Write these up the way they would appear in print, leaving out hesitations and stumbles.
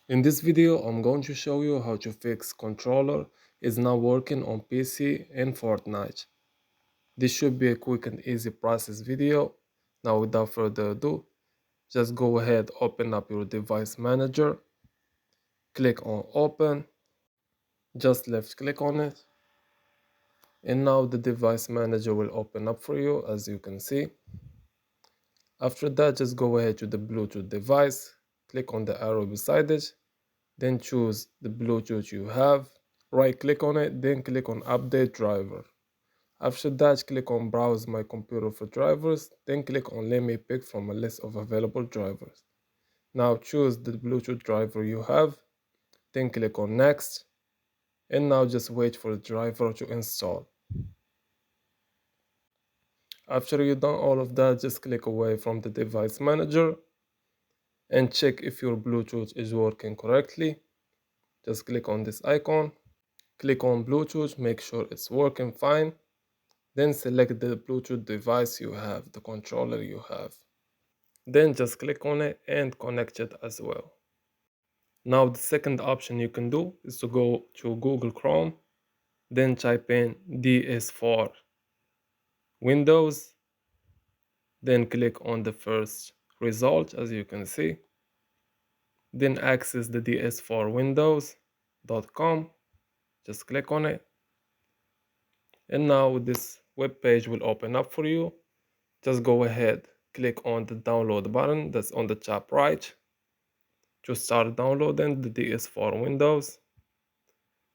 In this video, I'm going to show you how to fix controller is not working on PC in Fortnite. This should be a quick and easy process video. Now without further ado, just go ahead, open up your device manager, click on open, just left click on it, and now the device manager will open up for you as you can see. After that, just go ahead to the Bluetooth device, click on the arrow beside it, then choose the Bluetooth you have, right click on it, then click on update driver. After that, click on browse my computer for drivers, then click on let me pick from a list of available drivers. Now choose the Bluetooth driver you have, then click on next, and now just wait for the driver to install. After you've done all of that, just click away from the device manager and check if your Bluetooth is working correctly. Just click on this icon, click on Bluetooth, make sure it's working fine. Then select the Bluetooth device you have, the controller you have. Then just click on it and connect it as well. Now the second option you can do is to go to Google Chrome, then type in DS4 Windows, then click on the first result as you can see. Then access the ds4windows.com, just click on it. And now this web page will open up for you. Just go ahead, click on the download button that's on the top right to start downloading the DS4 Windows.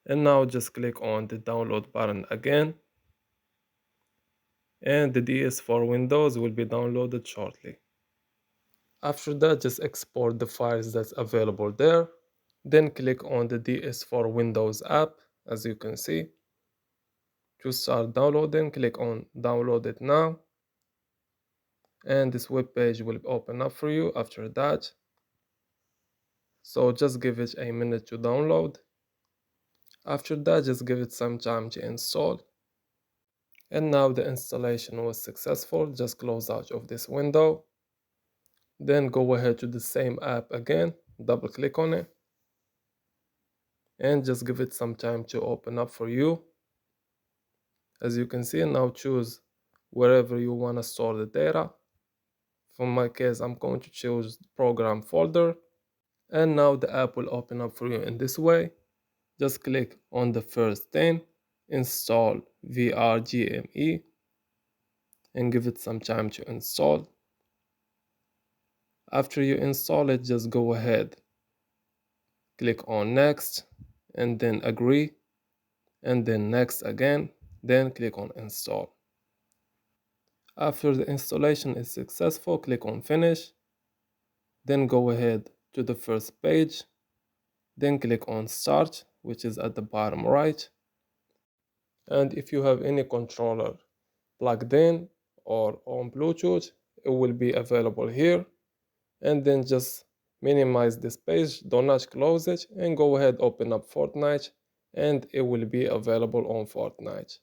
And now just click on the download button again. And the DS4 Windows will be downloaded shortly. After that, just export the files that's available there. Then click on the DS4 Windows app, as you can see. To start downloading, click on download it now. And this web page will open up for you after that. So just give it a minute to download. After that, just give it some time to install. And now the installation was successful. Just close out of this window. Then go ahead to the same app again, double click on it. And just give it some time to open up for you. As you can see, now choose wherever you want to store the data. For my case, I'm going to choose program folder. And now the app will open up for you in this way. Just click on the first thing, install VRGME, and give it some time to install. After you install it, just go ahead, click on next, and then agree, and then next again, then click on install. After the installation is successful, click on finish, then go ahead to the first page, then click on start, which is at the bottom right. And if you have any controller plugged in or on Bluetooth, it will be available here. And then just minimize this page, do not close it, and go ahead, open up Fortnite, and it will be available on Fortnite.